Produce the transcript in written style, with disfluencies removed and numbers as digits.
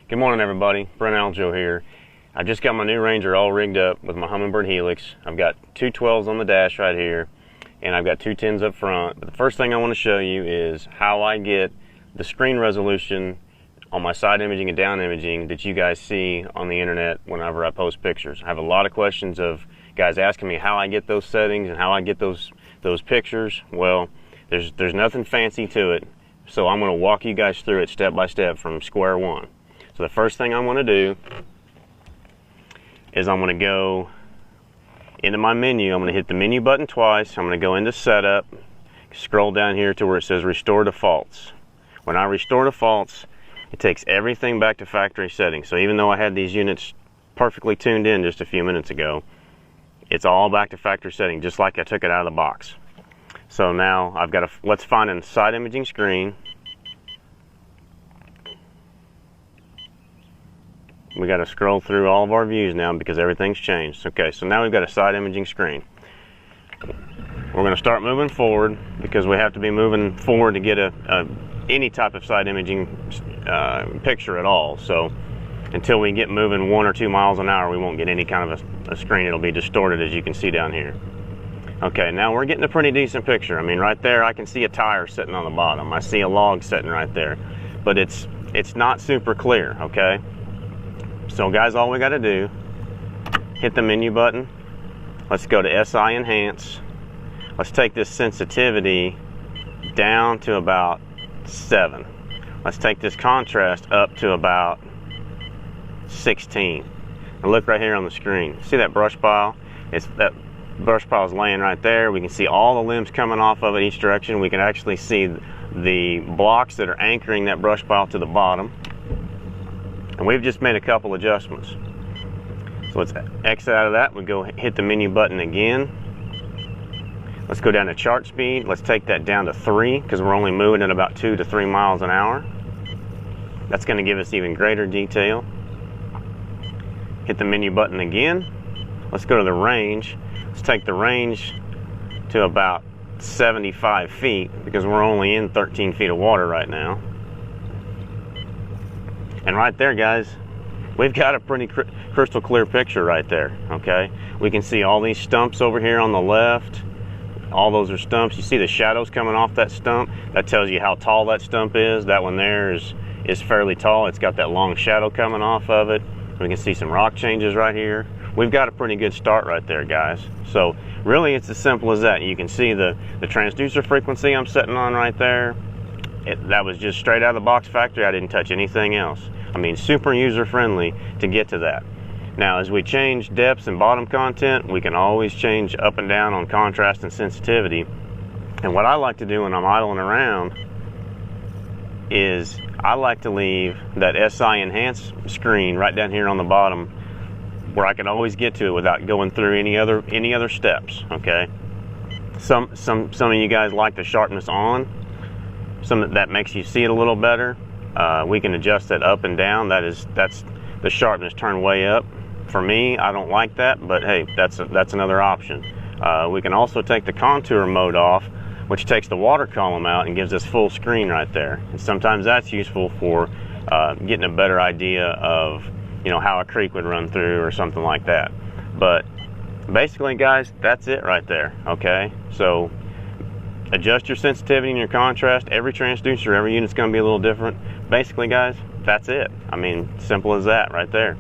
Good morning, everybody. Brent Aljo here. I just got my new Ranger all rigged up with my Humminbird Helix. I've got two 12s on the dash right here, and I've got two 10s up front. But the first thing I want to show you is how I get the screen resolution on my side imaging and down imaging that you guys see on the internet whenever I post pictures. I have a lot of questions of guys asking me how I get those settings and how I get those pictures. Well, there's nothing fancy to it, so I'm going to walk you guys through it step by step from square one. So the first thing I want to do is I'm going to go into my menu. I'm going to hit the menu button twice. I'm going to go into setup, scroll down here to where it says restore defaults. When I restore defaults, it takes everything back to factory settings. So even though I had these units perfectly tuned in just a few minutes ago, it's all back to factory setting, just like I took it out of the box. So now I've got let's find a side imaging screen. We got to scroll through all of our views now because everything's changed. Okay, so now we've got a side imaging screen. We're going to start moving forward because we have to be moving forward to get any type of side imaging picture at all. So until we get moving 1 or 2 miles an hour, we won't get any kind of a screen. It'll be distorted, as you can see down here. Okay, now we're getting a pretty decent picture. I mean, right there I can see a tire sitting on the bottom. I see a log sitting right there, but it's not super clear. Okay, so guys, all we got to do, hit the menu button. Let's go to SI Enhance. Let's take this sensitivity down to about 7. Let's take this contrast up to about 16. And look right here on the screen. See that brush pile? That brush pile is laying right there. We can see all the limbs coming off of it each direction. We can actually see the blocks that are anchoring that brush pile to the bottom. And we've just made a couple adjustments. So let's exit out of that. We go hit the menu button again. Let's go down to chart speed. Let's take that down to 3 because we're only moving at about 2 to 3 miles an hour. That's going to give us even greater detail. Hit the menu button again. Let's go to the range. Let's take the range to about 75 feet because we're only in 13 feet of water right now. And right there, guys, we've got a pretty crystal clear picture right there. Okay, we can see all these stumps over here on the left. All those are stumps. You see the shadows coming off that stump. That tells you how tall that stump is. That one there is fairly tall. It's got that long shadow coming off of it. We can see some rock changes right here. We've got a pretty good start right there, guys. So really it's as simple as that. You can see the transducer frequency I'm setting on right there. That was just straight out of the box factory. I didn't touch anything else. I mean, super user friendly to get to that. Now, as we change depths and bottom content, we can always change up and down on contrast and sensitivity. And what I like to do when I'm idling around is I like to leave that SI Enhance screen right down here on the bottom where I can always get to it without going through any other steps. Okay. Some of you guys like the sharpness on. Some that makes you see it a little better. We can adjust that up and down. That's the sharpness turned way up. For me, I don't like that, but hey, that's another option. We can also take the contour mode off, which takes the water column out and gives us full screen right there. And sometimes that's useful for getting a better idea of how a creek would run through or something like that. But basically, guys, that's it right there. Okay, so adjust your sensitivity and your contrast. Every transducer, every unit's going to be a little different. Basically, guys, that's it. I mean, simple as that right there.